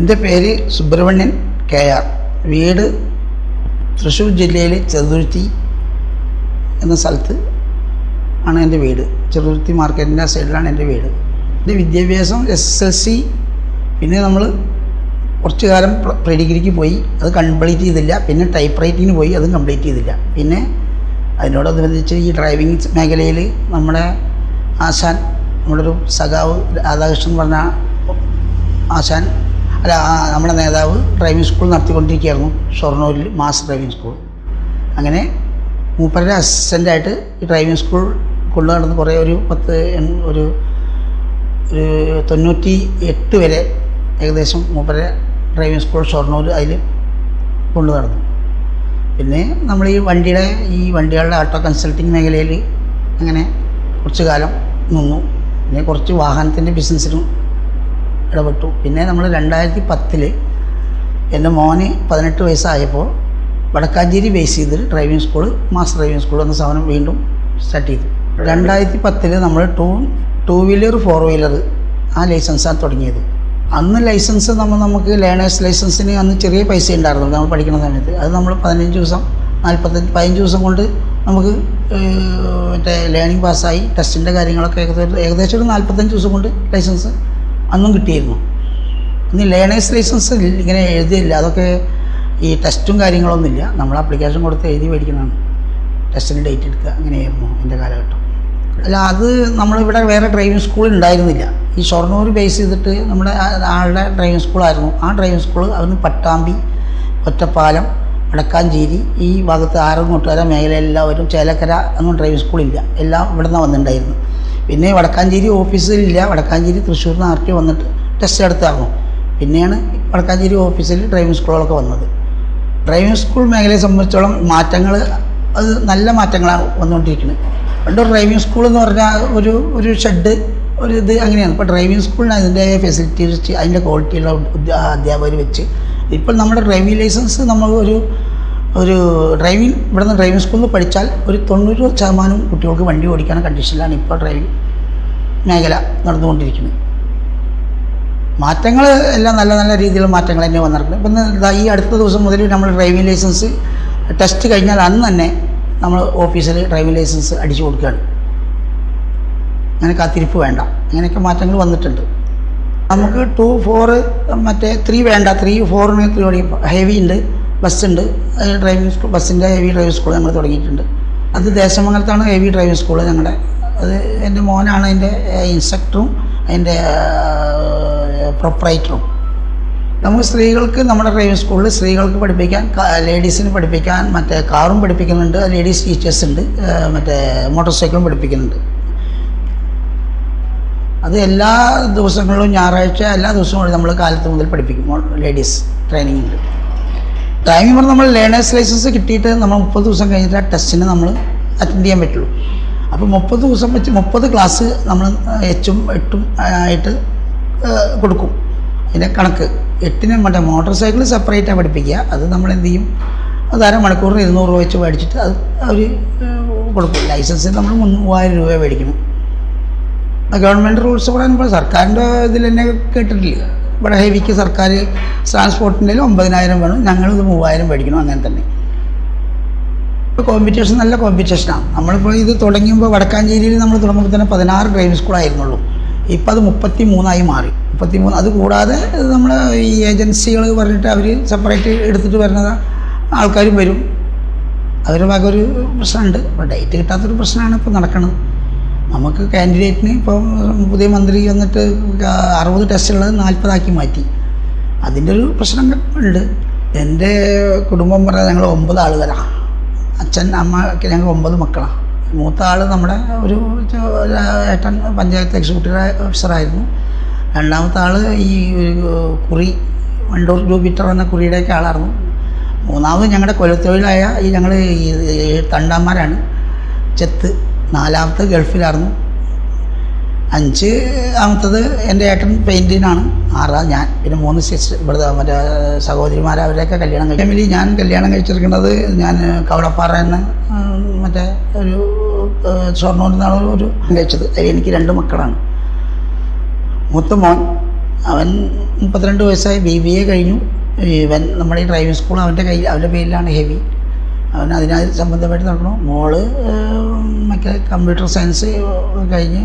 എൻ്റെ പേര് സുബ്രഹ്മണ്യൻ കെ.ആർ. വീട് തൃശ്ശൂർ ജില്ലയിലെ ചെറുതുരുത്തി എന്ന സ്ഥലത്ത് ആണ് എൻ്റെ വീട്. ചെറുതുരുത്തി മാർക്കറ്റിൻ്റെ സൈഡിലാണ് എൻ്റെ വീട്. എൻ്റെ വിദ്യാഭ്യാസം SSLC, പിന്നെ നമ്മൾ കുറച്ച് കാലം പ്രീ ഡിഗ്രിക്ക് പോയി, അത് കംപ്ലീറ്റ് ചെയ്തില്ല. പിന്നെ ടൈപ്പ് റൈറ്റിങ്ങിന് പോയി, അതും കംപ്ലീറ്റ് ചെയ്തില്ല. പിന്നെ അതിനോടനുബന്ധിച്ച് ഈ ഡ്രൈവിംഗ് മേഖലയിൽ നമ്മുടെ ആശാൻ, നമ്മുടെ ഒരു സഖാവ് രാധാകൃഷ്ണൻ പറഞ്ഞ ആശാൻ, അല്ല നമ്മുടെ നേതാവ് ഡ്രൈവിംഗ് സ്കൂൾ നടത്തിക്കൊണ്ടിരിക്കുകയായിരുന്നു ഷൊർണൂരിൽ, മാസ് ഡ്രൈവിംഗ് സ്കൂൾ. അങ്ങനെ മൂപ്പരുടെ അസിസ്റ്റൻ്റായിട്ട് ഈ ഡ്രൈവിംഗ് സ്കൂൾ കൊണ്ടു നടന്ന് കുറേ ഒരു 98 വരെ ഏകദേശം മൂപ്പരുടെ ഡ്രൈവിംഗ് സ്കൂൾ ഷൊർണൂർ അതിൽ കൊണ്ടു നടന്നു. പിന്നെ നമ്മൾ ഈ വണ്ടികളുടെ ഓട്ടോ കൺസൾട്ടിങ് മേഖലയിൽ അങ്ങനെ കുറച്ച് കാലം നിന്നു. പിന്നെ കുറച്ച് വാഹനത്തിൻ്റെ ബിസിനസ്സിലും ഇടപെട്ടു. പിന്നെ നമ്മൾ 2010 എൻ്റെ മോന് 18 വയസ്സായപ്പോൾ വടക്കാഞ്ചേരി ബേസ് ചെയ്തിട്ട് driving school, mass driving school എന്ന സാധനം വീണ്ടും സ്റ്റാർട്ട് ചെയ്തു. 2010 നമ്മൾ ടൂ വീലർ 4 വീലർ ആ ലൈസൻസാണ് തുടങ്ങിയത്. അന്ന് ലൈസൻസ് നമുക്ക് ലേണേഴ്സ് ലൈസൻസിന് അന്ന് ചെറിയ പൈസ ഉണ്ടായിരുന്നു നമ്മൾ പഠിക്കുന്ന സമയത്ത്. അത് നമ്മൾ 15 ദിവസം 15 ദിവസം കൊണ്ട് നമുക്ക് മറ്റേ ലേണിംഗ് പാസ്സായി ടെസ്റ്റിൻ്റെ കാര്യങ്ങളൊക്കെ ഏകദേശം ഒരു 45 ദിവസം കൊണ്ട് ലൈസൻസ് അന്നും കിട്ടിയിരുന്നു. ഇന്ന് ലേണേഴ്സ് ലൈസൻസ് ഇങ്ങനെ എഴുതിയില്ല, അതൊക്കെ ഈ ടെസ്റ്റും കാര്യങ്ങളൊന്നുമില്ല, നമ്മൾ ആപ്ലിക്കേഷൻ കൊടുത്ത് എഴുതി മേടിക്കുന്നതാണ്. ടെസ്റ്റിന് ഡേറ്റ് എടുക്കുക, അങ്ങനെയായിരുന്നു എൻ്റെ കാലഘട്ടം. അല്ല, അത് നമ്മളിവിടെ വേറെ ഡ്രൈവിംഗ് സ്കൂൾ ഉണ്ടായിരുന്നില്ല. ഈ ഷൊർണൂർ ബേസ് ചെയ്തിട്ട് നമ്മുടെ ആളുടെ ഡ്രൈവിംഗ് സ്കൂളായിരുന്നു. ആ ഡ്രൈവിംഗ് സ്കൂൾ അതിന് പട്ടാമ്പി, ഒറ്റപ്പാലം, വടക്കാഞ്ചേരി ഈ ഭാഗത്ത് ആറങ്ങോട്ടുകര മേഖല എല്ലാവരും, ചേലക്കര ഒന്നും ഡ്രൈവിംഗ് സ്കൂളില്ല, എല്ലാം ഇവിടെ നിന്നാണ് വന്നിട്ടുണ്ടായിരുന്നു. പിന്നെ വടക്കാഞ്ചേരി ഓഫീസിലില്ല, വടക്കാഞ്ചേരി തൃശ്ശൂരിൽ നിന്ന് RTO വന്നിട്ട് ടെസ്റ്റ് എടുത്തായിരുന്നു. പിന്നെയാണ് വടക്കാഞ്ചേരി ഓഫീസിൽ ഡ്രൈവിംഗ് സ്കൂളുകളൊക്കെ വന്നത്. ഡ്രൈവിംഗ് സ്കൂൾ മേഖലയെ സംബന്ധിച്ചോളം മാറ്റങ്ങൾ, അത് നല്ല മാറ്റങ്ങളാണ് വന്നുകൊണ്ടിരിക്കുന്നത്. പണ്ട് ഡ്രൈവിംഗ് സ്കൂൾ എന്ന് പറഞ്ഞാൽ ഒരു ഷെഡ്, ഒരു ഇത് അങ്ങനെയാണ്. ഇപ്പോൾ ഡ്രൈവിംഗ് സ്കൂളിന് അതിൻ്റെ ഫെസിലിറ്റി വെച്ച്, അതിൻ്റെ ക്വാളിറ്റിയുള്ള അധ്യാപകർ വെച്ച് ഇപ്പോൾ നമ്മുടെ ഡ്രൈവിംഗ് ലൈസൻസ് നമ്മൾ ഒരു ഇവിടുന്ന് ഡ്രൈവിംഗ് സ്കൂളിൽ പഠിച്ചാൽ ഒരു 90% കുട്ടികൾക്ക് വണ്ടി ഓടിക്കുന്ന കണ്ടീഷനിലാണ് ഇപ്പോൾ ഡ്രൈവിംഗ് മേഖല നടന്നുകൊണ്ടിരിക്കുന്നത്. മാറ്റങ്ങൾ എല്ലാം നല്ല നല്ല രീതിയിലുള്ള മാറ്റങ്ങൾ തന്നെ വന്നിട്ടുണ്ട്. ഇപ്പം ഈ അടുത്ത ദിവസം മുതൽ നമ്മൾ ഡ്രൈവിംഗ് ലൈസൻസ് ടെസ്റ്റ് കഴിഞ്ഞാൽ അന്ന് തന്നെ നമ്മൾ ഓഫീസിൽ ഡ്രൈവിംഗ് ലൈസൻസ് അടിച്ചു കൊടുക്കുകയാണ്. അങ്ങനെ കാത്തിരിപ്പ് വേണ്ട, അങ്ങനെയൊക്കെ മാറ്റങ്ങൾ വന്നിട്ടുണ്ട്. നമുക്ക് 2, 4 മറ്റേ 3 വേണ്ട, 3, 4 ഹെവി ഉണ്ട്, ബസ്സുണ്ട്. ഡ്രൈവിംഗ് സ്കൂൾ, ബസ്സിൻ്റെ ഹെവി ഡ്രൈവിംഗ് സ്കൂൾ നമ്മൾ തുടങ്ങിയിട്ടുണ്ട്. അത് ദേശമംഗലത്താണ് ഹെവി ഡ്രൈവിംഗ് സ്കൂൾ ഞങ്ങളുടെ. അത് എൻ്റെ മോനാണ് അതിൻ്റെ ഇൻസ്ട്രക്ടറും അതിൻ്റെ പ്രൊപ്പറേറ്ററും. നമുക്ക് സ്ത്രീകൾക്ക് നമ്മുടെ ഡ്രൈവിംഗ് സ്കൂളിൽ സ്ത്രീകൾക്ക് പഠിപ്പിക്കാൻ, ലേഡീസിന് പഠിപ്പിക്കാൻ മറ്റേ കാറും പഠിപ്പിക്കുന്നുണ്ട്, ലേഡീസ് ടീച്ചേഴ്സ് ഉണ്ട്, മറ്റേ മോട്ടോർ സൈക്കിളും പഠിപ്പിക്കുന്നുണ്ട്. അത് എല്ലാ ദിവസങ്ങളിലും ഞായറാഴ്ച എല്ലാ ദിവസവും നമ്മൾ കാലത്ത് മുതൽ പഠിപ്പിക്കും. ലേഡീസ് ട്രെയിനിങ് ഉണ്ട്. ടൈമിംഗ് പറഞ്ഞാൽ നമ്മൾ ലേണേഴ്സ് ലൈസൻസ് കിട്ടിയിട്ട് നമ്മൾ 30 ദിവസം കഴിഞ്ഞിട്ട് ആ ടെസ്റ്റിന് നമ്മൾ അറ്റൻഡ് ചെയ്യാൻ പറ്റുള്ളൂ. അപ്പോൾ 30 ദിവസം വെച്ച് 30 ക്ലാസ് നമ്മൾ 8ഉം 8ഉം ആയിട്ട് കൊടുക്കും. അതിൻ്റെ കണക്ക് 8ന് മറ്റേ മോട്ടോർ സൈക്കിൾ സെപ്പറേറ്റാണ് പഠിപ്പിക്കുക. അത് നമ്മൾ എന്ത് ചെയ്യും, അത് അരമണിക്കൂറിന് 200 രൂപ വെച്ച് മേടിച്ചിട്ട് അത് അവർ കൊടുക്കും. ലൈസൻസിന് നമ്മൾ 3000 രൂപ മേടിക്കണം. ഗവൺമെൻറ് റൂൾസ് പറയുമ്പോൾ സർക്കാരിൻ്റെ ഇതിൽ തന്നെ കേട്ടിട്ടില്ല. ഇവിടെ ഹെവിക്ക് സർക്കാർ ട്രാൻസ്പോർട്ടിൻ്റെ 9000 വേണം, ഞങ്ങളിത് 3000 മേടിക്കണം. അങ്ങനെ തന്നെ ഇപ്പോൾ കോമ്പറ്റീഷൻ നല്ല കോമ്പറ്റീഷനാണ്. നമ്മളിപ്പോൾ ഇത് തുടങ്ങിയപ്പോൾ വടക്കാഞ്ചേരിയിൽ നമ്മൾ തുടങ്ങുമ്പോൾ തന്നെ 16 ഡ്രൈവിംഗ് സ്കൂളായിരുന്നുള്ളൂ. ഇപ്പോൾ അത് 33 മാറി. 33. അത് കൂടാതെ നമ്മൾ ഈ ഏജൻസികൾ പറഞ്ഞിട്ട് അവർ സെപ്പറേറ്റ് എടുത്തിട്ട് വരുന്ന ആൾക്കാരും വരും. അവരുടെ ഭാഗം ഒരു പ്രശ്നമുണ്ട്. ഇപ്പോൾ ഡേറ്റ് കിട്ടാത്തൊരു പ്രശ്നമാണ് ഇപ്പോൾ നടക്കുന്നത്. നമുക്ക് കാൻഡിഡേറ്റിന് ഇപ്പോൾ പുതിയ മന്ത്രി വന്നിട്ട് 60 ടെസ്റ്റുള്ളത് 40 മാറ്റി. അതിൻ്റെ ഒരു പ്രശ്നം ഉണ്ട്. എൻ്റെ കുടുംബം പറഞ്ഞാൽ ഞങ്ങൾ 9 ആളുകളാണ്. അച്ഛൻ, അമ്മ, ഞങ്ങൾ 9 മക്കളാണ്. മൂത്ത ആൾ നമ്മുടെ ഒരു ഏട്ടൻ പഞ്ചായത്ത് എക്സിക്യൂട്ടീവ് ഓഫീസറായിരുന്നു. രണ്ടാമത്തെ ആൾ ഈ കുറി, വണ്ടൂർ ജൂപ്പിറ്റർ എന്ന കുറിയുടെയൊക്കെ ആളായിരുന്നു. മൂന്നാമത് ഞങ്ങളുടെ കൊലത്തൊഴിലായ ഞങ്ങൾ ഈ തണ്ടാന്മാരാണ്, ചെത്ത്. 4മത്തെ ഗൾഫിലായിരുന്നു. 5മത്തത് എൻ്റെ ഏട്ടൻ പെയിൻറ്റിനാണ്. 6 ഞാൻ. പിന്നെ 3 സിസ്റ്റർ ഇവിടുത്തെ മറ്റേ സഹോദരിമാർ, അവരെയൊക്കെ കല്യാണം കഴിച്ചു. ഫാമിലി ഞാൻ കല്യാണം കഴിച്ചിരിക്കുന്നത് ഞാൻ കവളപ്പാറ എന്ന മറ്റേ ഒരു ഷൊർണൂരിൽ നിന്നാണ് ഒരു കഴിച്ചത്. അതിൽ എനിക്ക് 2 മക്കളാണ്. മൂത്ത മോൻ അവൻ 32 വയസ്സായി, BBA കഴിഞ്ഞു. ഇവൻ നമ്മുടെ ഈ ഡ്രൈവിംഗ് സ്കൂൾ അവൻ്റെ പേരിലാണ് ഹെവി. അവൻ അതിനായി സംബന്ധമായിട്ട് നടക്കണം. മോള് കമ്പ്യൂട്ടർ സയൻസ് കഴിഞ്ഞ്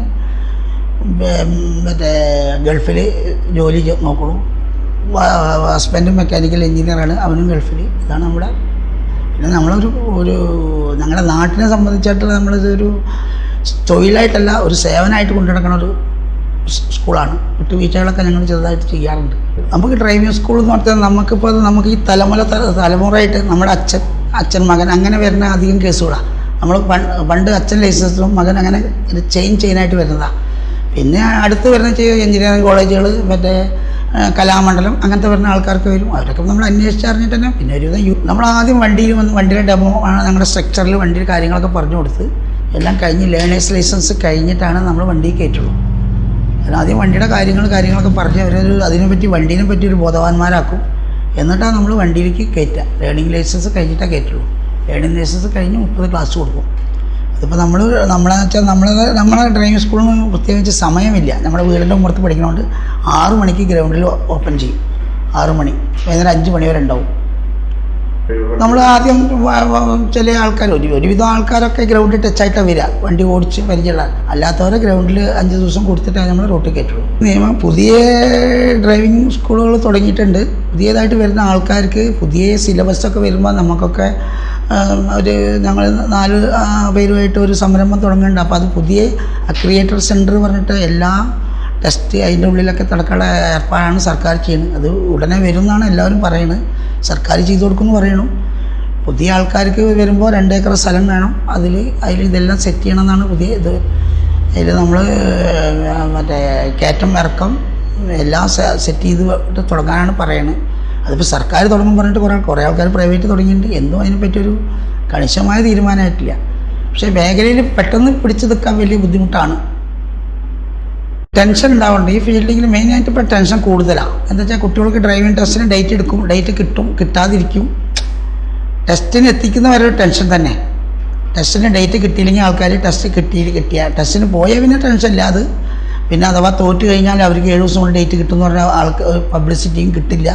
മറ്റേ ഗൾഫിൽ ജോലി നോക്കണു. ഹസ്ബൻഡും മെക്കാനിക്കൽ എഞ്ചിനീയറാണ്, അവനും ഗൾഫിൽ. ഇതാണ് നമ്മുടെ. പിന്നെ ഞങ്ങളുടെ നാട്ടിനെ സംബന്ധിച്ചിട്ടുള്ള നമ്മളിതൊരു തൊഴിലായിട്ടല്ല, ഒരു സേവനമായിട്ട് കൊണ്ടുനടക്കുന്ന ഒരു സ്കൂളാണ്. വിട്ടുവീഴ്ചകളൊക്കെ ഞങ്ങൾ ചെറുതായിട്ട് ചെയ്യാറുണ്ട്. നമുക്ക് ഡ്രൈവിംഗ് സ്കൂൾ എന്ന് പറഞ്ഞാൽ നമുക്ക് ഈ തലമുറയായിട്ട് നമ്മുടെ അച്ഛൻ മകൻ അങ്ങനെ വരുന്ന അധികം കേസുകളാണ്. നമ്മൾ പണ്ട് അച്ഛൻ ലൈസൻസും മകൻ അങ്ങനെ ചെയിനായിട്ട് വരുന്നതാണ്. പിന്നെ അടുത്ത് വരുന്ന എഞ്ചിനീയറിംഗ് കോളേജുകൾ, മറ്റേ കലാമണ്ഡലം, അങ്ങനത്തെ വരുന്ന ആൾക്കാർക്ക് വരും. അവരൊക്കെ നമ്മൾ അന്വേഷിച്ചറിഞ്ഞിട്ട് തന്നെ. പിന്നെ നമ്മൾ ആദ്യം വണ്ടിയുടെ ഡെമോ ആണ് ഞങ്ങളുടെ സ്ട്രക്ചറിൽ വണ്ടിയുടെ കാര്യങ്ങളൊക്കെ പറഞ്ഞു കൊടുത്ത് എല്ലാം കഴിഞ്ഞ് ലേണേഴ്സ് ലൈസൻസ് കഴിഞ്ഞിട്ടാണ് നമ്മൾ വണ്ടി കയറ്റുള്ളൂ. ആദ്യം വണ്ടിയുടെ കാര്യങ്ങളൊക്കെ പറഞ്ഞ് വണ്ടീനെ പറ്റി ഒരു ബോധവാന്മാരാക്കും. എന്നിട്ടാണ് നമ്മൾ വണ്ടിയിലേക്ക് കയറ്റുക. ലേണിംഗ് ലൈസൻസ് കഴിഞ്ഞിട്ടാണ് കയറ്റുള്ളൂ. ലേണിംഗ് ലൈസൻസ് കഴിഞ്ഞ് 30 ക്ലാസ് കൊടുക്കും. അതിപ്പോൾ നമ്മളെ ഡ്രൈവിംഗ് സ്കൂളിന് പ്രത്യേകിച്ച് സമയമില്ല. നമ്മുടെ വീടിൻ്റെ പുറത്ത് പഠിക്കണോണ്ട് 6 മണിക്ക് ഗ്രൗണ്ടിൽ ഓപ്പൺ ചെയ്യും. 6 മണി, വൈകുന്നേരം 5 മണി വരെ ഉണ്ടാവും. നമ്മൾ ആദ്യം ചില ആൾക്കാർ, ഒരുവിധം ആൾക്കാരൊക്കെ ഗ്രൗണ്ടിൽ ടച്ചായിട്ടാണ് വരിക, വണ്ടി ഓടിച്ച് പരിചയമുള്ള. അല്ലാത്തവരെ ഗ്രൗണ്ടിൽ 5 ദിവസം കൊടുത്തിട്ടാണ് നമ്മൾ റോട്ടിൽ കയറ്റുള്ളൂ. നിയമം പുതിയ ഡ്രൈവിംഗ് സ്കൂളുകൾ തുടങ്ങിയിട്ടുണ്ട്. പുതിയതായിട്ട് വരുന്ന ആൾക്കാർക്ക് പുതിയ സിലബസൊക്കെ വരുമ്പോൾ നമുക്കൊക്കെ ഞങ്ങൾ 4 പേരുമായിട്ട് ഒരു സംരംഭം തുടങ്ങുന്നുണ്ട്. അപ്പോൾ അത് പുതിയ ക്രിയേറ്റർ സെൻറ്റർ പറഞ്ഞിട്ട് എല്ലാ ടെസ്റ്റ് അതിൻ്റെ ഉള്ളിലൊക്കെ നടക്കാനുള്ള ഏർപ്പാടാണ് സർക്കാർ ചെയ്യുന്നത്. അത് ഉടനെ വരും എന്നാണ് എല്ലാവരും പറയുന്നത്. സർക്കാർ ചെയ്തു കൊടുക്കുമെന്ന് പറയണു. പുതിയ ആൾക്കാർക്ക് വരുമ്പോൾ 2 ഏക്കർ സ്ഥലം വേണം. അതിൽ ഇതെല്ലാം സെറ്റ് ചെയ്യണമെന്നാണ് പുതിയ ഇത്. അതിൽ നമ്മൾ മറ്റേ കയറ്റം ഇറക്കം എല്ലാം സെറ്റ് ചെയ്ത് തുടങ്ങാനാണ് പറയുന്നത്. അതിപ്പോൾ സർക്കാർ തുടങ്ങും പറഞ്ഞിട്ട് കുറേ ആൾക്കാർ പ്രൈവറ്റ് തുടങ്ങിയിട്ടുണ്ട്. എന്തോ അതിനെപ്പറ്റിയൊരു കണിശമായ തീരുമാനമായിട്ടില്ല. പക്ഷേ മേഖലയിൽ പെട്ടെന്ന് പിടിച്ചു നിൽക്കാൻ വലിയ ബുദ്ധിമുട്ടാണ്. ടെൻഷൻ ഉണ്ടാവുന്നുണ്ട് ഈ ഫീൽഡിങ്ങിൽ. മെയിനായിട്ട് ഇപ്പോൾ ടെൻഷൻ കൂടുതലാണ്. എന്താ വെച്ചാൽ കുട്ടികൾക്ക് ഡ്രൈവിംഗ് ടെസ്റ്റിന് ഡേറ്റ് എടുക്കും, ഡേറ്റ് കിട്ടും, കിട്ടാതിരിക്കും. ടെസ്റ്റിന് എത്തിക്കുന്നവരെ ടെൻഷൻ തന്നെ. ടെസ്റ്റിന് ഡേറ്റ് കിട്ടിയില്ലെങ്കിൽ ആൾക്കാർ കിട്ടിയ ടെസ്റ്റിന് പോയ പിന്നെ ടെൻഷൻ ഇല്ല. അത് പിന്നെ അഥവാ തോറ്റ് കഴിഞ്ഞാൽ അവർക്ക് 7 ദിവസം കൊണ്ട് ഡേറ്റ് കിട്ടുമെന്ന് പറഞ്ഞാൽ പബ്ലിസിറ്റിയും കിട്ടില്ല.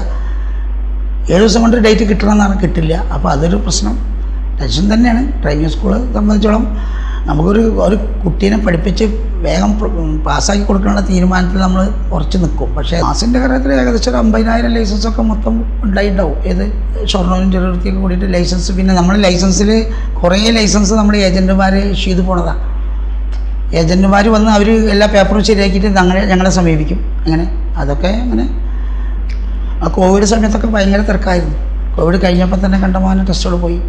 7 ദിവസം കൊണ്ട് ഡേറ്റ് കിട്ടണമെന്നാണ്, കിട്ടില്ല. അപ്പോൾ അതൊരു പ്രശ്നം, ടെൻഷൻ തന്നെയാണ്. ഡ്രൈവിംഗ് സ്കൂള് സംബന്ധിച്ചോളം നമുക്കൊരു കുട്ടീനെ പഠിപ്പിച്ച് വേഗം പാസ്സാക്കി കൊടുക്കാനുള്ള തീരുമാനത്തിൽ നമ്മൾ ഉറച്ചു നിൽക്കും. പക്ഷേ മാസിൻ്റെ കാര്യത്തിൽ ഏകദേശം ഒരു 50,000 ലൈസൻസൊക്കെ മൊത്തം ഉണ്ടായിട്ടുണ്ടാവും. ഏത് ഷൊർണൂരും ചെറുപുഴയൊക്കെ കൂടിയിട്ട് ലൈസൻസ്. പിന്നെ നമ്മൾ ലൈസൻസിൽ കുറേ ലൈസൻസ് നമ്മൾ ഏജൻറ്റുമാർ ഇഷ്യൂ ചെയ്ത് പോണതാണ്. ഏജൻറ്റുമാർ വന്ന് അവർ എല്ലാ പേപ്പറും ശരിയാക്കിയിട്ട് ഞങ്ങളെ സമീപിക്കും. അങ്ങനെ അതൊക്കെ അങ്ങനെ. ആ കോവിഡ് സമയത്തൊക്കെ ഭയങ്കര തിരക്കായിരുന്നു. കോവിഡ് കഴിഞ്ഞപ്പോൾ തന്നെ കണ്ടമാനം ടെസ്റ്റുകൾ പോയി.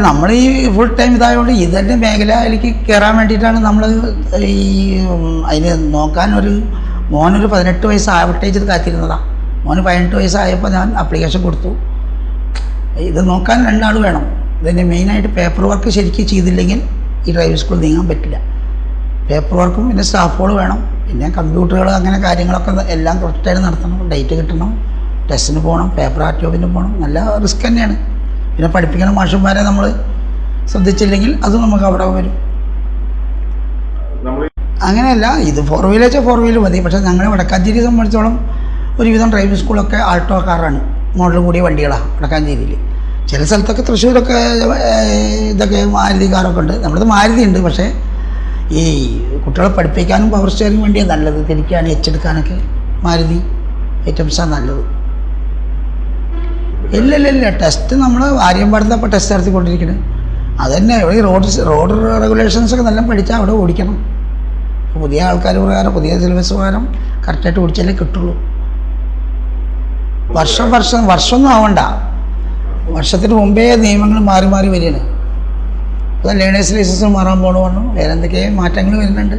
നമ്മൾ ഈ ഫുൾ ടൈം ഇതായതുകൊണ്ട് ഇതന്നെ മേഖലയിലേക്ക് കയറാൻ വേണ്ടിയിട്ടാണ് നമ്മൾ അതിന് നോക്കാൻ മോനൊരു 18 വയസ്സ് ആവട്ടേജ് കാത്തിരുന്നതാണ്. മോന് 18 വയസ്സായപ്പോൾ ഞാൻ ആപ്ലിക്കേഷൻ കൊടുത്തു. ഇത് നോക്കാൻ 2 ആൾ വേണം. ഇതിൻ്റെ മെയിനായിട്ട് പേപ്പർ വർക്ക് ശരിക്കും ചെയ്തില്ലെങ്കിൽ ഈ ഡ്രൈവിംഗ് സ്കൂൾ നീങ്ങാൻ പറ്റില്ല. പേപ്പർ വർക്കും പിന്നെ സ്റ്റാഫുകൾ വേണം, പിന്നെ കമ്പ്യൂട്ടറുകൾ, അങ്ങനെ കാര്യങ്ങളൊക്കെ എല്ലാം കറക്റ്റായിട്ട് നടത്തണം. ഡേറ്റ് കിട്ടണം, ടെസ്റ്റിന് പോകണം, പേപ്പർ ആർട്ടിഒപ്പിന് പോകണം. നല്ല റിസ്ക് തന്നെയാണ്. പിന്നെ പഠിപ്പിക്കുന്ന മാഷന്മാരെ നമ്മൾ ശ്രദ്ധിച്ചില്ലെങ്കിൽ അത് നമുക്ക് അവിടെ വരും. അങ്ങനെയല്ല, ഇത് 4 വീലർ വെച്ചാൽ 4 വീലർ മതി. പക്ഷേ ഞങ്ങളെ വടക്കാഞ്ചേരിയെ സംബന്ധിച്ചോളം ഒരുവിധം ഡ്രൈവിംഗ് സ്കൂളൊക്കെ ആൾട്ടോ കാറാണ്, മോഡൽ കൂടിയ വണ്ടികളാണ് വടക്കാഞ്ചേരിയിൽ. ചില സ്ഥലത്തൊക്കെ തൃശ്ശൂരൊക്കെ ഇതൊക്കെ മാരുതി കാറൊക്കെ ഉണ്ട്. നമ്മളത് മാരുതി ഉണ്ട്. പക്ഷേ ഈ കുട്ടികളെ പഠിപ്പിക്കാനും പവർ സ്റ്റിയറിംഗ് വണ്ടിയാണ് നല്ലത്. തിരിക്കാനും എച്ചെടുക്കാനൊക്കെ മാരുതി ഐറ്റംസാണ് നല്ലത്. ഇല്ല ടെസ്റ്റ് നമ്മൾ ആര്യമ്പാടത്താണ് ഇപ്പോൾ ടെസ്റ്റ് നടത്തിക്കൊണ്ടിരിക്കുന്നത്. അതുതന്നെ ഈ റോഡ് റെഗുലേഷൻസൊക്കെ നല്ല പഠിച്ചാൽ അവിടെ ഓടിക്കണം. പുതിയ ആൾക്കാർ പ്രകാരം, പുതിയ സിലബസ് പ്രകാരം കറക്റ്റായിട്ട് ഓടിച്ചാലേ കിട്ടുള്ളൂ. വർഷമൊന്നും ആവണ്ട. വർഷത്തിന് മുമ്പേ നിയമങ്ങൾ മാറി വരികയാണ്. ഇപ്പോൾ ലേണേഴ്സ് ലൈസൻസ് മാറാൻ പോകണമെന്നു വേറെ എന്തൊക്കെയോ മാറ്റങ്ങൾ വരുന്നുണ്ട്.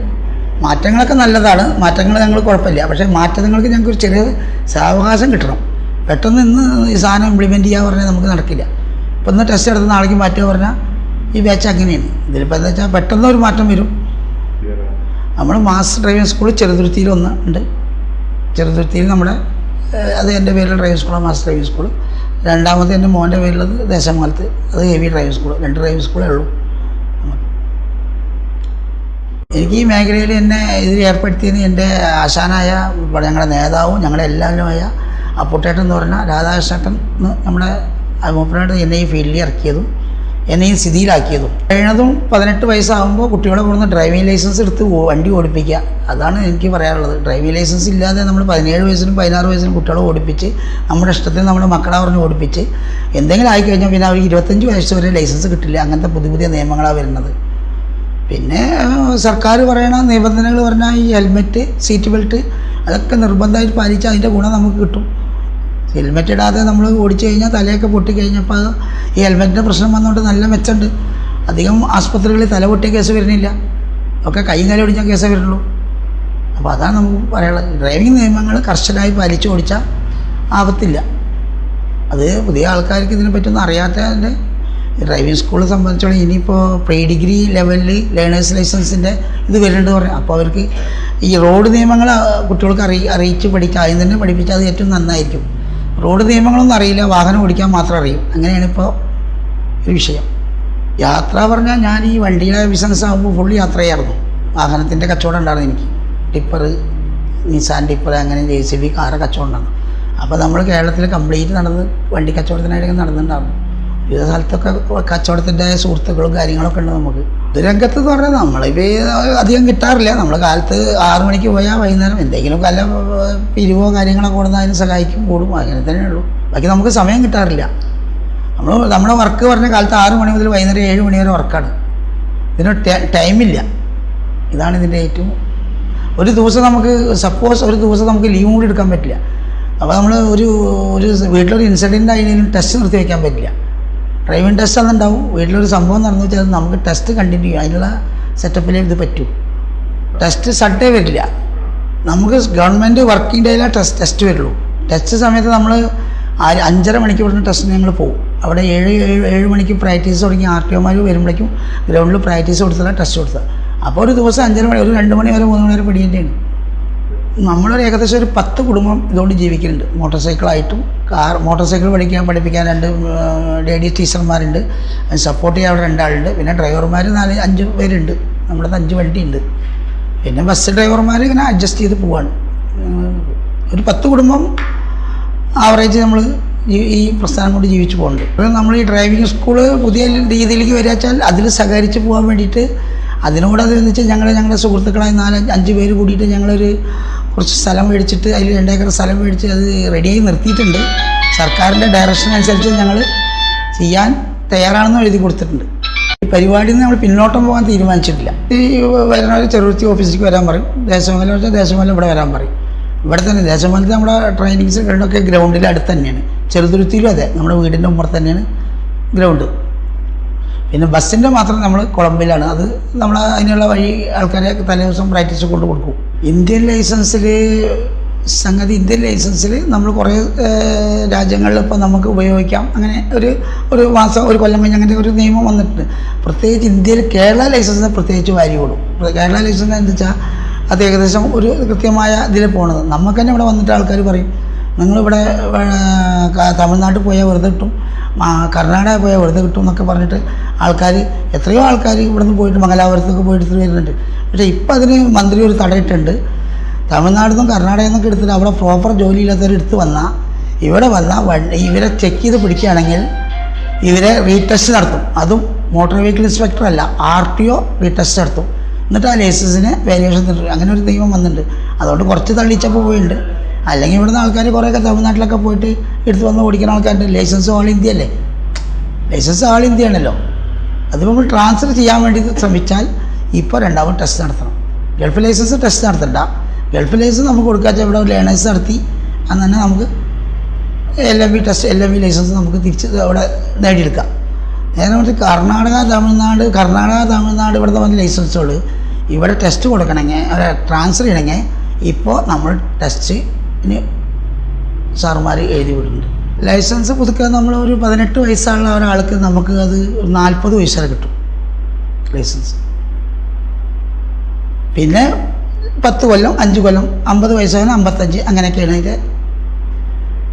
മാറ്റങ്ങളൊക്കെ നല്ലതാണ്. മാറ്റങ്ങൾ ഞങ്ങൾ കുഴപ്പമില്ല. പക്ഷേ മാറ്റങ്ങൾക്ക് ഞങ്ങൾക്ക് ഒരു ചെറിയ സാവകാശം കിട്ടണം. പെട്ടെന്ന് ഇന്ന് ഈ സാധനം ഇംപ്ലിമെൻറ്റ് ചെയ്യാൻ പറഞ്ഞാൽ നമുക്ക് നടക്കില്ല. ഇപ്പം ഇന്ന് ടെസ്റ്റ് എടുത്ത് നാളേക്ക് മാറ്റുക പറഞ്ഞാൽ ഈ ബാച്ച് അങ്ങനെയാണ്. ഇതിലിപ്പോൾ എന്താ വെച്ചാൽ പെട്ടെന്ന് ഒരു മാറ്റം വരും. നമ്മൾ മാസ് ഡ്രൈവിംഗ് സ്കൂൾ ചെറുതുരുത്തിയിൽ ഒന്ന് ഉണ്ട്. ചെറുതുരുത്തിയിൽ നമ്മുടെ അത് എൻ്റെ പേരിലുള്ള ഡ്രൈവിംഗ് സ്കൂളാണ്, മാസ് ഡ്രൈവിംഗ് സ്കൂൾ. രണ്ടാമത് എൻ്റെ മോൻ്റെ പേരിലുള്ളത് ദേശമംഗലത്ത്, അത് ഹെവി ഡ്രൈവിംഗ് സ്കൂൾ. 2 ഡ്രൈവിംഗ് സ്കൂളേ ഉള്ളൂ. എനിക്ക് ഈ മേഖലയിൽ എന്നെ ഇതിൽ ഏർപ്പെടുത്തിയത് എൻ്റെ ആശാനായ ഞങ്ങളുടെ നേതാവും ഞങ്ങളുടെ എല്ലാവരുമായ അപ്പുട്ടേട്ടൻ എന്ന് പറഞ്ഞാൽ രാധാകൃഷ്ണേട്ടൻ നമ്മുടെ മൂപ്പനായിട്ട് എന്നെ ഈ ഫീൽഡിൽ ഇറക്കിയതും എന്നെ ഈ സ്ഥിതിയിലാക്കിയതും. കഴിയുന്നതും 18 വയസ്സാകുമ്പോൾ കുട്ടികളെ കൊടുന്ന് ഡ്രൈവിംഗ് ലൈസൻസ് എടുത്ത് വണ്ടി ഓടിപ്പിക്കുക. അതാണ് എനിക്ക് പറയാനുള്ളത്. ഡ്രൈവിംഗ് ലൈസൻസ് ഇല്ലാതെ നമ്മൾ 17 വയസ്സിനും 16 വയസ്സിനും കുട്ടികളെ ഓടിപ്പിച്ച് നമ്മുടെ ഇഷ്ടത്തിന് നമ്മുടെ മക്കളെ പറഞ്ഞ് ഓടിപ്പിച്ച് എന്തെങ്കിലും ആയിക്കഴിഞ്ഞാൽ പിന്നെ അവർക്ക് 25 വയസ്സ് വരെ ലൈസൻസ് കിട്ടില്ല. അങ്ങനത്തെ പുതിയ പുതിയ നിയമങ്ങളാണ് വരുന്നത്. പിന്നെ സർക്കാർ പറയണ നിബന്ധനകൾ പറഞ്ഞാൽ ഈ ഹെൽമെറ്റ്, സീറ്റ് ബെൽറ്റ് അതൊക്കെ നിർബന്ധമായിട്ട് പാലിച്ചാൽ അതിൻ്റെ ഗുണം നമുക്ക് കിട്ടും. ഹെൽമെറ്റ് ഇടാതെ നമ്മൾ ഓടിച്ചു കഴിഞ്ഞാൽ തലയൊക്കെ പൊട്ടിക്കഴിഞ്ഞപ്പോൾ അത് ഈ ഹെൽമെറ്റിൻ്റെ പ്രശ്നം വന്നുകൊണ്ട് നല്ല മെച്ചമുണ്ട്. അധികം ആസ്പത്രികളിൽ തല പൊട്ടിയ കേസ് വരുന്നില്ല, ഒക്കെ കൈയും കാലും ഒടിഞ്ഞ കേസേ വരുള്ളൂ. അപ്പോൾ അതാണ് നമുക്ക് പറയാനുള്ളത്. ഡ്രൈവിംഗ് നിയമങ്ങൾ കർശനമായി പാലിച്ച് ഓടിച്ചാൽ ആപത്തില്ല. അത് പുതിയ ആൾക്കാർക്ക് ഇതിനെ പറ്റിയൊന്നും അറിയാത്തതിൻ്റെ ഡ്രൈവിംഗ് സ്കൂളിനെ സംബന്ധിച്ചോളം ഇനിയിപ്പോൾ പ്രീ ഡിഗ്രി ലെവലിൽ ലേണേഴ്സ് ലൈസൻസിൻ്റെ ഇത് വരുന്നുണ്ട് പറയും. അപ്പോൾ അവർക്ക് ഈ റോഡ് നിയമങ്ങൾ കുട്ടികൾക്ക് അറിയിച്ച് പഠിക്കുക, ആദ്യം തന്നെ പഠിപ്പിച്ചാൽ അത് ഏറ്റവും നന്നായിരിക്കും. റോഡ് നിയമങ്ങളൊന്നും അറിയില്ല, വാഹനം ഓടിക്കാൻ മാത്രം അറിയും. അങ്ങനെയാണ് ഇപ്പോൾ ഒരു വിഷയം. യാത്ര പറഞ്ഞാൽ ഞാൻ ഈ വണ്ടിയുടെ ബിസിനസ് ആകുമ്പോൾ ഫുൾ യാത്ര ചെയ്യാറുണ്ട്. വാഹനത്തിൻ്റെ കച്ചവടം ഉണ്ടായിരുന്നു എനിക്ക്. ടിപ്പർ, നിസാൻ ടിപ്പർ, അങ്ങനെ JCB, കാറ് കച്ചവടം ഉണ്ടായിരുന്നു. അപ്പോൾ നമ്മൾ കേരളത്തിൽ കംപ്ലീറ്റ് നടന്ന് വണ്ടി കച്ചവടത്തിനായിട്ട് നടന്നിട്ടുണ്ടായിരുന്നു. വിവിധ സ്ഥലത്തൊക്കെ കച്ചവടത്തിൻ്റെ സുഹൃത്തുക്കളും കാര്യങ്ങളൊക്കെ ഉണ്ട് നമുക്ക്. ഇത് രംഗത്ത് എന്ന് പറഞ്ഞാൽ നമ്മളിപ്പോൾ അധികം കിട്ടാറില്ല. നമ്മൾ കാലത്ത് 6 മണിക്ക് പോയാൽ വൈകുന്നേരം എന്തെങ്കിലും വല്ല പിരിവോ കാര്യങ്ങളൊക്കെ കൊടുന്ന് അതിന് സഹായിക്കും, കൂടും, അങ്ങനെ തന്നെ ഉള്ളൂ. ബാക്കി നമുക്ക് സമയം കിട്ടാറില്ല. നമ്മുടെ വർക്ക് പറഞ്ഞ കാലത്ത് 6 മണി മുതൽ വൈകുന്നേരം 7 മണി വരെ വർക്കാണ്. ഇതിന് ടൈമില്ല. ഇതാണ് ഇതിൻ്റെ ഏറ്റവും. ഒരു ദിവസം നമുക്ക് സപ്പോസ് ഒരു ദിവസം നമുക്ക് ലീവും കൂടി എടുക്കാൻ പറ്റില്ല. അപ്പോൾ നമ്മൾ ഒരു വീട്ടിലൊരു ഇൻസിഡൻ്റ് ആയാലും ടെസ്റ്റ് നിർത്തി വയ്ക്കാൻ പറ്റില്ല. ഡ്രൈവിംഗ് ടെസ്റ്റ് അതുണ്ടാവും. വീട്ടിലൊരു സംഭവം നടന്നു വെച്ചാൽ നമുക്ക് ടെസ്റ്റ് കണ്ടിന്യൂ ചെയ്യും. അതിനുള്ള സെറ്റപ്പിലേ ഇത് പറ്റൂ. ടെസ്റ്റ് സൺഡേ വരില്ല. നമുക്ക് ഗവൺമെൻറ് വർക്കിംഗ് ഡേയിലാണ് ടെസ്റ്റ് വരുള്ളൂ. ടെസ്റ്റ് സമയത്ത് നമ്മൾ 5:30 മണിക്ക് ഇവിടുന്ന് ടെസ്റ്റിന് ഞങ്ങൾ പോകും. അവിടെ 7 മണിക്ക് പ്രാക്ടീസ് തുടങ്ങി RTOമാർ വരുമ്പോഴേക്കും ഗ്രൗണ്ടിൽ പ്രാക്ടീസ് കൊടുത്താൽ ടെസ്റ്റ് കൊടുത്താൽ. അപ്പോൾ ഒരു ദിവസം 5:30 മണി, ഒരു 2 മണി വരെ 3 മണി വരെ പഠിക്കേണ്ടതാണ്. നമ്മളൊരു ഏകദേശം ഒരു 10 കുടുംബം ഇതുകൊണ്ട് ജീവിക്കുന്നുണ്ട്. മോട്ടോർ സൈക്കിൾ പഠിപ്പിക്കാൻ 2 ലേഡീസ് ടീച്ചർമാരുണ്ട്. അതിന് സപ്പോർട്ട് ചെയ്യാൻ അവിടെ 2 ആളുണ്ട്. പിന്നെ ഡ്രൈവർമാർ 4-5 പേരുണ്ട്. നമ്മുടെ 5 വണ്ടിയുണ്ട്. പിന്നെ ബസ് ഡ്രൈവർമാർ ഇങ്ങനെ അഡ്ജസ്റ്റ് ചെയ്ത് പോവാണ്. ഒരു 10 കുടുംബം ആവറേജ് നമ്മൾ ഈ പ്രസ്ഥാനം കൊണ്ട് ജീവിച്ചു പോകുന്നുണ്ട്. അപ്പോൾ നമ്മൾ ഈ ഡ്രൈവിംഗ് സ്കൂള് പുതിയ രീതിയിലേക്ക് വരിക വെച്ചാൽ അതിൽ സഹകരിച്ച് പോകാൻ വേണ്ടിയിട്ട് അതിനോട് അത് വെച്ചാൽ ഞങ്ങളുടെ സുഹൃത്തുക്കളായി 4-5 പേര് കൂടിയിട്ട് ഞങ്ങളൊരു കുറച്ച് സ്ഥലം മേടിച്ചിട്ട് അതിൽ 2 ഏക്കർ സ്ഥലം മേടിച്ച് അത് റെഡിയായി നിർത്തിയിട്ടുണ്ട്. സർക്കാരിൻ്റെ ഡയറക്ഷൻ അനുസരിച്ച് ഞങ്ങൾ ചെയ്യാൻ തയ്യാറാണെന്ന് എഴുതി കൊടുത്തിട്ടുണ്ട്. ഈ പരിപാടിയിൽ നിന്ന് നമ്മൾ പിന്നോട്ടം പോകാൻ തീരുമാനിച്ചിട്ടില്ല. ഈ വരുന്നവർ ചെറുത്തി ഓഫീസിലേക്ക് വരാൻ പറയും. ദേശമംഗലം വെച്ചാൽ ദേശമംഗലം ഇവിടെ വരാൻ പറയും. ഇവിടെ തന്നെ ദേശമംഗലത്ത് നമ്മുടെ ട്രെയിനിങ് സെൻ്ററൊക്കെ ഗ്രൗണ്ടിൽ അടുത്ത് തന്നെയാണ്. ചെറുതുരുത്തിയിലും അതെ, നമ്മുടെ വീടിൻ്റെ ഉമ്മറത്ത് തന്നെയാണ് ഗ്രൗണ്ട്. പിന്നെ ബസ്സിൻ്റെ മാത്രം നമ്മൾ കുളമ്പിലാണ്. അത് നമ്മൾ അതിനുള്ള വഴി ആൾക്കാരെ തലേ ദിവസം പ്രാക്ടീസ് കൊണ്ട് കൊടുക്കും. ഇന്ത്യൻ ലൈസൻസിൽ നമ്മൾ കുറേ രാജ്യങ്ങളിൽ ഇപ്പോൾ നമുക്ക് ഉപയോഗിക്കാം. അങ്ങനെ ഒരു മാസം, ഒരു കൊല്ലം കഴിഞ്ഞ് അങ്ങനെ ഒരു നിയമം വന്നിട്ടുണ്ട്. പ്രത്യേകിച്ച് ഇന്ത്യയിൽ കേരള ലൈസൻസിന് പ്രത്യേകിച്ച് വാല്യൂ കൊടുക്കും. കേരള ലൈസൻസ് എന്താ വെച്ചാൽ അത് ഏകദേശം ഒരു കൃത്യമായ ഇതിൽ പോകണത്. നമുക്ക് തന്നെ ഇവിടെ വന്നിട്ട് ആൾക്കാർ പറയും, നിങ്ങളിവിടെ തമിഴ്നാട്ടിൽ പോയാൽ വെറുതെ കിട്ടും, കർണാടക പോയാൽ വെറുതെ കിട്ടും എന്നൊക്കെ പറഞ്ഞിട്ട് എത്രയോ ആൾക്കാർ ഇവിടെ നിന്ന് പോയിട്ട് മംഗലാപുരത്തൊക്കെ പോയിട്ട് വരുന്നുണ്ട്. പക്ഷേ ഇപ്പം അതിന് മന്ത്രി ഒരു തടയിട്ടുണ്ട്. തമിഴ്നാട്ടിൽ നിന്നും കർണാടകയിൽ നിന്നൊക്കെ എടുത്തിട്ട് അവിടെ പ്രോപ്പർ ജോലിയില്ലാത്തവർ എടുത്ത് വന്നാൽ ഇവിടെ ഇവരെ ചെക്ക് ചെയ്ത് പിടിക്കുകയാണെങ്കിൽ ഇവരെ റീടെസ്റ്റ് നടത്തും. അതും മോട്ടോർ വെഹിക്കിൾ ഇൻസ്പെക്ടർ അല്ല, RTO റീടെസ്റ്റ് നടത്തും. എന്നിട്ട് ആ ലൈസൻസിന് വാല്യുവേഷൻ തരും. അങ്ങനെ ഒരു നിയമം വന്നിട്ടുണ്ട്. അതുകൊണ്ട് കുറച്ച് തള്ളിച്ചപ്പോൾ പോയിട്ടുണ്ട്. അല്ലെങ്കിൽ ഇവിടുന്ന് ആൾക്കാർ കുറേയൊക്കെ തമിഴ്നാട്ടിലൊക്കെ പോയിട്ട് എടുത്ത് വന്ന് ഓടിക്കുന്ന ആൾക്കാരുണ്ട്. ലൈസൻസ് ഓൾ ഇന്ത്യ അല്ലേ, ലൈസൻസ് ഓൾ ഇന്ത്യ ആണല്ലോ. അത് നമ്മൾ ട്രാൻസ്ഫർ ചെയ്യാൻ വേണ്ടി ശ്രമിച്ചാൽ ഇപ്പോൾ 2ാമത് ടെസ്റ്റ് നടത്തണം. ഗൾഫ് ലൈസൻസ് ടെസ്റ്റ് നടത്തണ്ട. ഗൾഫ് ലൈസൻസ് നമുക്ക് കൊടുക്കാച്ച ഇവിടെ ലേണേഴ്സ് നടത്തി അന്ന് തന്നെ നമുക്ക് LMV ലൈസൻസ് നമുക്ക് തിരിച്ച് അവിടെ നേടിയെടുക്കാം. നേരെ മറിച്ച് കർണാടക തമിഴ്നാട് ഇവിടുത്തെ വന്ന ലൈസൻസുകൾ ഇവിടെ ടെസ്റ്റ് കൊടുക്കണമെങ്കിൽ ട്രാൻസ്ഫർ ചെയ്യണമെങ്കിൽ ഇപ്പോൾ നമ്മൾ ടെസ്റ്റിന് സാറുമാർ എഴുതി വിടുന്നുണ്ട്. ലൈസൻസ് പുതുക്കാൻ നമ്മൾ ഒരു 18 വയസ്സുള്ള ഒരാൾക്ക് നമുക്ക് അത് 40 വയസ്സ് വരെ കിട്ടും ലൈസൻസ്. പിന്നെ 10 കൊല്ലം, 5 കൊല്ലം, 50 വയസ്സായാലും 55, അങ്ങനെയൊക്കെയാണ് ഇതിൻ്റെ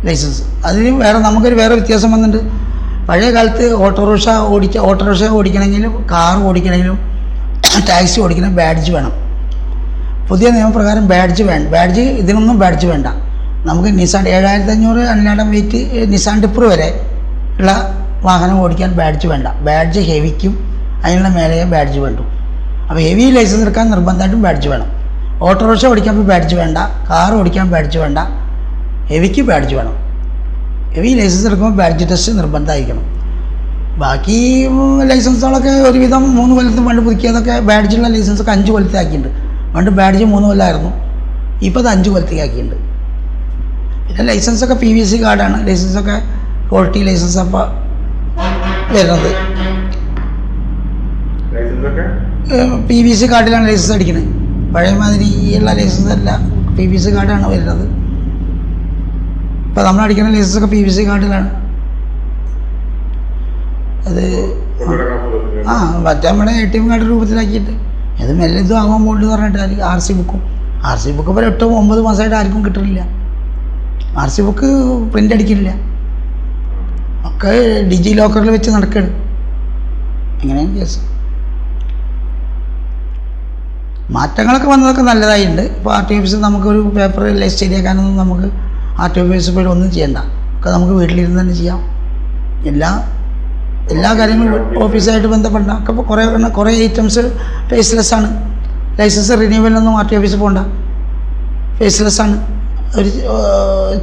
ലൈസൻസ്. അതിന് നമുക്കൊരു വേറെ വ്യത്യാസം വന്നിട്ടുണ്ട്. പഴയ കാലത്ത് ഓട്ടോറിക്ഷ ഓടിക്കണമെങ്കിലും കാർ ഓടിക്കണമെങ്കിലും ടാക്സി ഓടിക്കുന്ന ബാഡ്ജ് വേണം. പുതിയ നിയമപ്രകാരം ബാഡ്ജ് ഇതിനൊന്നും ബാഡ്ജ് വേണ്ട. നമുക്ക് നിസാൻ 7500 അല്ലാണ്ട് വെയിറ്റ് നിസാൻ ടിപ്പർ വരെ ഉള്ള വാഹനം ഓടിക്കാൻ ബാഡ്ജ് വേണ്ട. ബാഡ്ജ് ഹെവിക്കും അതിനുള്ള മേലെ ബാഡ്ജ് വേണ്ടു. അപ്പോൾ ഹെവി ലൈസൻസ് എടുക്കാൻ നിർബന്ധമായിട്ടും ബാഡ്ജ് വേണം. ഓട്ടോറിക്ഷ ഓടിക്കാൻ ബാഡ്ജ് വേണ്ട, കാർ ഓടിക്കാൻ ബാഡ്ജ് വേണ്ട, ഹെവിക്ക് ബാഡ്ജ് വേണം. ഹെവി ലൈസൻസ് എടുക്കുമ്പോൾ ബാഡ്ജ് ടെസ്റ്റ് നിർബന്ധമായിരിക്കണം. ബാക്കി ലൈസൻസുകളൊക്കെ ഒരുവിധം 3 കൊല്ലത്തും പണ്ട് പുതുക്കിയതൊക്കെ ബാഡ്ജുള്ള ലൈസൻസൊക്കെ 5 കൊല്ലത്തേക്കാക്കിയിട്ടുണ്ട്. പണ്ട് ബാഡ്ജ് 3 കൊല്ലമായിരുന്നു, ഇപ്പോൾ അത് 5 കൊല്ലത്തേക്കാക്കിയിട്ടുണ്ട്. പിന്നെ ലൈസൻസൊക്കെ PVC കാർഡാണ്. ലൈസൻസൊക്കെ ക്വാളിറ്റി ലൈസൻസ് അപ്പോൾ വരുന്നത്. PVC കാർഡിലാണ് ലൈസൻസ് അടിക്കുന്നത്. പഴയ മാതിരി ഉള്ള ലൈസൻസ് അല്ല, PVC കാർഡാണ് വരുന്നത്. ഇപ്പോൾ നമ്മൾ അടിക്കുന്ന ലൈസൻസൊക്കെ PVC കാർഡിലാണ്. അത് മറ്റേ നമ്മുടെ ATM കാർഡ് രൂപത്തിലാക്കിയിട്ട് ഇത് മെല്ലെ ഇതും ആകാൻ പോകുന്നുണ്ട് പറഞ്ഞിട്ട് RC ബുക്കും ഇപ്പോൾ 8-9 മാസമായിട്ട് ആർക്കും കിട്ടുന്നില്ല. RC ബുക്ക് പ്രിൻ്റ് അടിക്കുന്നില്ല, ഒക്കെ ഡിജി ലോക്കറിൽ വെച്ച് നടക്കുകയാണ്. എങ്ങനെയാണ് കേസ്? മാറ്റങ്ങളൊക്കെ വന്നതൊക്കെ നല്ലതായിട്ടുണ്ട്. ഇപ്പോൾ RTO ഓഫീസിൽ നമുക്കൊരു പേപ്പർ ശരിയാക്കാനൊന്നും നമുക്ക് RTO ഓഫീസിൽ പോയി ഒന്നും ചെയ്യണ്ട. ഒക്കെ നമുക്ക് വീട്ടിലിരുന്ന് തന്നെ ചെയ്യാം. എല്ലാ കാര്യങ്ങളും ഓഫീസായിട്ട് ബന്ധപ്പെട്ട ഒക്കെ ഇപ്പോൾ കുറേ ഐറ്റംസ് ഫേസ്ലെസ് ആണ്. ലൈസൻസ് റിന്യൂവലിനൊന്നും RTO ഓഫീസിൽ പോകണ്ട, ഫേസ്ലെസ് ആണ്. ഒരു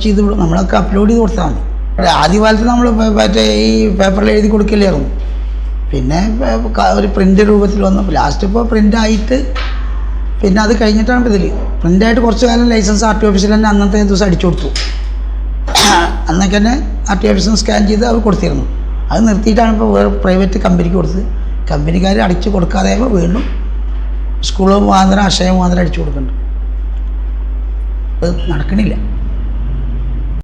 ചെയ്ത് വിടും, നമ്മളൊക്കെ അപ്ലോഡ് ചെയ്ത് കൊടുത്താൽ മതി. ആദ്യകാലത്ത് നമ്മൾ മറ്റേ ഈ പേപ്പറിൽ എഴുതി കൊടുക്കില്ലായിരുന്നു. പിന്നെ ഒരു പ്രിൻ്റ് രൂപത്തിൽ വന്നു. ലാസ്റ്റ് ഇപ്പോൾ പ്രിൻ്റായിട്ട് പിന്നെ അത് കഴിഞ്ഞിട്ടാണ് ഇതിൽ പ്രിൻ്റായിട്ട് കുറച്ച് കാലം ലൈസൻസ് RTO ഓഫീസിൽ തന്നെ അന്നത്തെ ദിവസം അടിച്ചു കൊടുത്തു. അന്നൊക്കെ തന്നെ RTO ഓഫീസിൽ നിന്ന് സ്കാൻ ചെയ്ത് അവർ കൊടുത്തിരുന്നു. അത് നിർത്തിയിട്ടാണ് ഇപ്പോൾ വേറെ പ്രൈവറ്റ് കമ്പനിക്ക് കൊടുത്തത്. കമ്പനിക്കാർ അടിച്ച് കൊടുക്കാതെ വീണ്ടും സ്കൂൾ മുഖാന്തരം അക്ഷയ മുഖാന്തരം അടിച്ചു കൊടുക്കുന്നുണ്ട്. അത് നടക്കണില്ല.